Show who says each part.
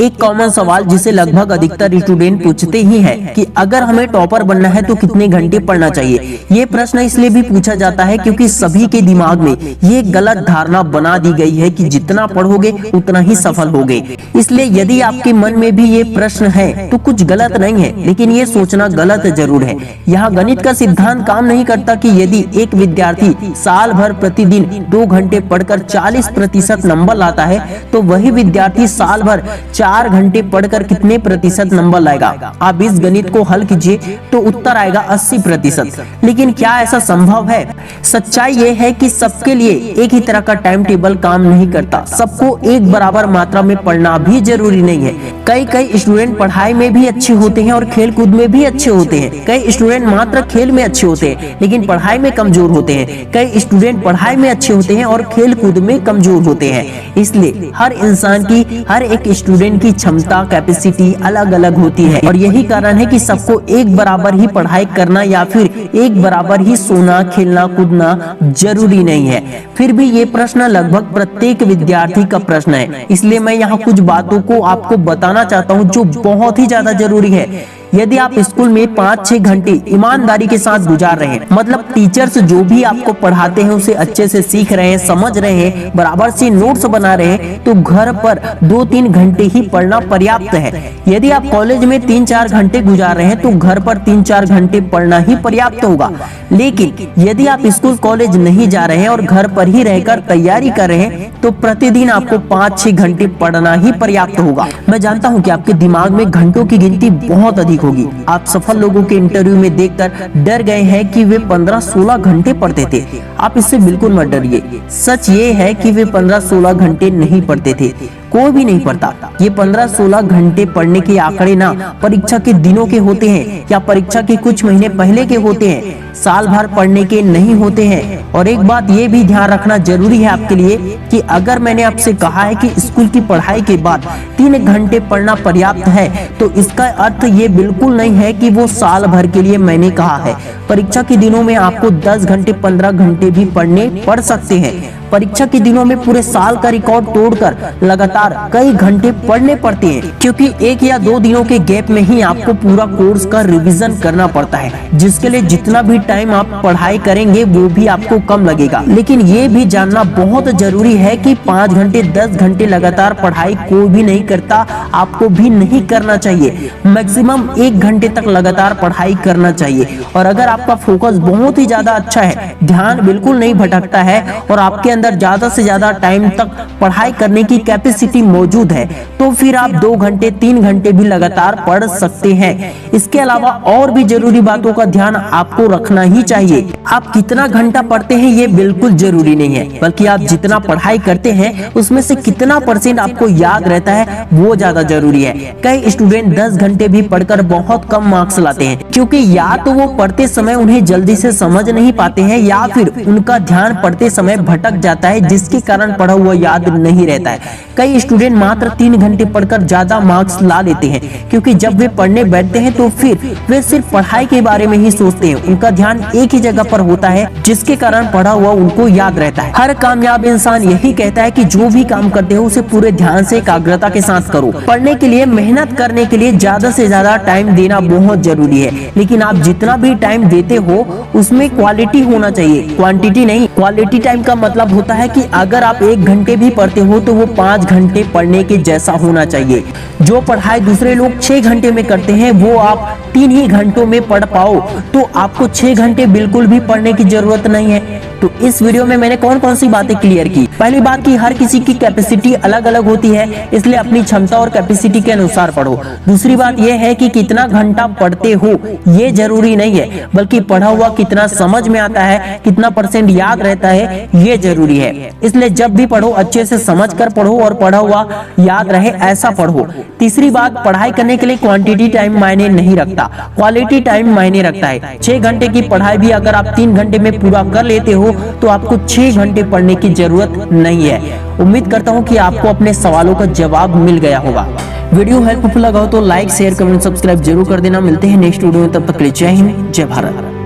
Speaker 1: एक कॉमन सवाल जिसे लगभग अधिकतर स्टूडेंट पूछते ही है कि अगर हमें टॉपर बनना है तो कितने घंटे पढ़ना चाहिए। ये प्रश्न इसलिए भी पूछा जाता है क्योंकि सभी के दिमाग में ये गलत धारणा बना दी गई है कि जितना पढ़ोगे उतना ही सफल होगे। इसलिए यदि आपके मन में भी ये प्रश्न है तो कुछ गलत नहीं है, लेकिन ये सोचना गलत जरूर है। यहाँ गणित का सिद्धांत काम नहीं करता कि यदि एक विद्यार्थी साल भर प्रतिदिन 2 घंटे पढ़कर 40% नंबर लाता है तो वही विद्यार्थी साल भर 4 घंटे पढ़कर कितने प्रतिशत नंबर लाएगा। आप इस गणित को हल कीजिए तो उत्तर आएगा 80%। लेकिन क्या ऐसा संभव है? सच्चाई ये है कि सबके लिए एक ही तरह का टाइम टेबल काम नहीं करता। सबको एक बराबर मात्रा में पढ़ना भी जरूरी नहीं है। कई स्टूडेंट पढ़ाई में भी अच्छे होते हैं और खेल कूद में भी अच्छे होते हैं। कई स्टूडेंट मात्र खेल में अच्छे होते हैं लेकिन पढ़ाई में कमजोर होते हैं। कई स्टूडेंट पढ़ाई में अच्छे होते हैं और खेल कूद में कमजोर होते हैं। इसलिए हर इंसान की, हर एक स्टूडेंट की क्षमता, कैपेसिटी अलग अलग होती है और यही कारण है कि सबको एक बराबर ही पढ़ाई करना या फिर एक बराबर ही सोना, खेलना, कूदना जरूरी नहीं है। फिर भी ये प्रश्न लगभग प्रत्येक विद्यार्थी का प्रश्न है। इसलिए मैं यहाँ कुछ बातों को आपको बताना चाहता हूँ जो बहुत ही ज्यादा जरूरी है। यदि आप स्कूल में 5-6 घंटे ईमानदारी के साथ गुजार रहे हैं, मतलब टीचर्स जो भी आपको पढ़ाते हैं उसे अच्छे से सीख रहे हैं, समझ रहे हैं, बराबर से नोट्स बना रहे हैं, तो घर पर 2-3 घंटे ही पढ़ना पर्याप्त है। यदि आप कॉलेज में 3-4 घंटे गुजार रहे हैं तो घर पर 3-4 घंटे पढ़ना ही पर्याप्त होगा। लेकिन यदि आप स्कूल कॉलेज नहीं जा रहे हैं और घर पर ही रहकर तैयारी कर रहे हैं तो प्रतिदिन आपको 5-6 घंटे पढ़ना ही पर्याप्त होगा। मैं जानता हूँ कि आपके दिमाग में घंटों की गिनती बहुत अधिक होगी। आप सफल लोगों के इंटरव्यू में देखकर डर गए हैं कि वे 15-16 घंटे पढ़ते थे। आप इससे बिल्कुल मत डरिए। सच ये है कि वे 15-16 घंटे नहीं पढ़ते थे। कोई भी नहीं पढ़ता। ये 15-16 घंटे पढ़ने के आंकड़े ना परीक्षा के दिनों के होते हैं या परीक्षा के कुछ महीने पहले के होते हैं, साल भर पढ़ने के नहीं होते हैं। और एक बात ये भी ध्यान रखना जरूरी है आपके लिए कि अगर मैंने आपसे कहा है कि स्कूल की पढ़ाई के बाद 3 घंटे पढ़ना पर्याप्त है तो इसका अर्थ ये बिल्कुल नहीं है कि वो साल भर के लिए मैंने कहा है। परीक्षा के दिनों में आपको 10 घंटे 15 घंटे भी पढ़ सकते हैं। परीक्षा के दिनों में पूरे साल का रिकॉर्ड तोड़कर लगातार कई घंटे पढ़ने पड़ते हैं, क्योंकि 1 या 2 दिनों के गैप में ही आपको पूरा कोर्स का रिवीजन करना पड़ता है, जिसके लिए जितना भी टाइम आप पढ़ाई करेंगे वो भी आपको कम लगेगा। लेकिन ये भी जानना बहुत जरूरी है कि 5 घंटे 10 घंटे लगातार पढ़ाई कोई भी नहीं करता, आपको भी नहीं करना चाहिए। मैक्सिमम 1 घंटे तक लगातार पढ़ाई करना चाहिए। और अगर आपका फोकस बहुत ही ज्यादा अच्छा है, ध्यान बिल्कुल नहीं भटकता है और आपके अंदर ज्यादा से ज्यादा टाइम तक पढ़ाई करने की कैपेसिटी मौजूद है तो फिर आप 2 घंटे 3 घंटे भी लगातार पढ़ सकते हैं। इसके अलावा और भी जरूरी बातों का ध्यान आपको रखना ही चाहिए। आप कितना घंटा पढ़ते हैं ये बिल्कुल जरूरी नहीं है, बल्कि आप जितना पढ़ाई करते हैं उसमें से कितना % आपको याद रहता है वो ज्यादा जरूरी है। कई स्टूडेंट 10 घंटे भी पढ़कर बहुत कम मार्क्स लाते हैं, क्योंकि या तो वो पढ़ते समय उन्हें जल्दी से समझ नहीं पाते हैं या फिर उनका ध्यान पढ़ते समय भटक जाता है, जिसके कारण पढ़ा हुआ याद नहीं रहता है। कई स्टूडेंट मात्र 3 घंटे पढ़कर ज्यादा मार्क्स ला लेते हैं, क्योंकि जब वे पढ़ने बैठते हैं तो फिर वे सिर्फ पढ़ाई के बारे में ही सोचते हैं। उनका ध्यान एक ही जगह पर होता है, जिसके कारण पढ़ा हुआ उनको याद रहता है। हर कामयाब इंसान यही कहता है कि जो भी काम करते हो उसे पूरे ध्यान से, एकाग्रता के साथ करो। पढ़ने के लिए, मेहनत करने के लिए ज्यादा से ज्यादा टाइम देना बहुत जरूरी है, लेकिन आप जितना भी टाइम देते हो उसमें क्वालिटी होना चाहिए, क्वांटिटी नहीं। क्वालिटी टाइम का मतलब होता है कि अगर आप 1 घंटे भी पढ़ते हो तो वो 5 घंटे पढ़ने के जैसा होना चाहिए। जो पढ़ाई दूसरे लोग 6 घंटे में करते हैं वो आप 3 ही घंटों में पढ़ पाओ तो आपको 6 घंटे बिल्कुल भी पढ़ने की जरूरत नहीं है। तो इस वीडियो में मैंने कौन कौन सी बातें क्लियर की। पहली बात की हर किसी की कैपेसिटी अलग अलग होती है, इसलिए अपनी क्षमता और कैपेसिटी के अनुसार पढ़ो। दूसरी बात यह है कि कितना घंटा पढ़ते हो ये जरूरी नहीं है, बल्कि पढ़ा हुआ कितना समझ में आता है, कितना % याद रहता है ये जरूरी है। इसलिए जब भी पढ़ो अच्छे से समझ कर पढ़ो और पढ़ा हुआ याद रहे ऐसा पढ़ो। तीसरी बात, पढ़ाई करने के लिए क्वांटिटी टाइम मायने नहीं रखता, क्वालिटी टाइम मायने रखता है। 6 घंटे की पढ़ाई भी अगर आप 3 घंटे में पूरा कर लेते हो तो आपको 6 घंटे पढ़ने की जरूरत नहीं है। उम्मीद करता हूँ कि आपको अपने सवालों का जवाब मिल गया होगा। वीडियो हेल्पफुल लगा हो तो लाइक, शेयर, कमेंट, सब्सक्राइब जरूर कर देना। मिलते हैं नेक्स्ट वीडियो में, तब तक के लिए जय हिंद, जय भारत।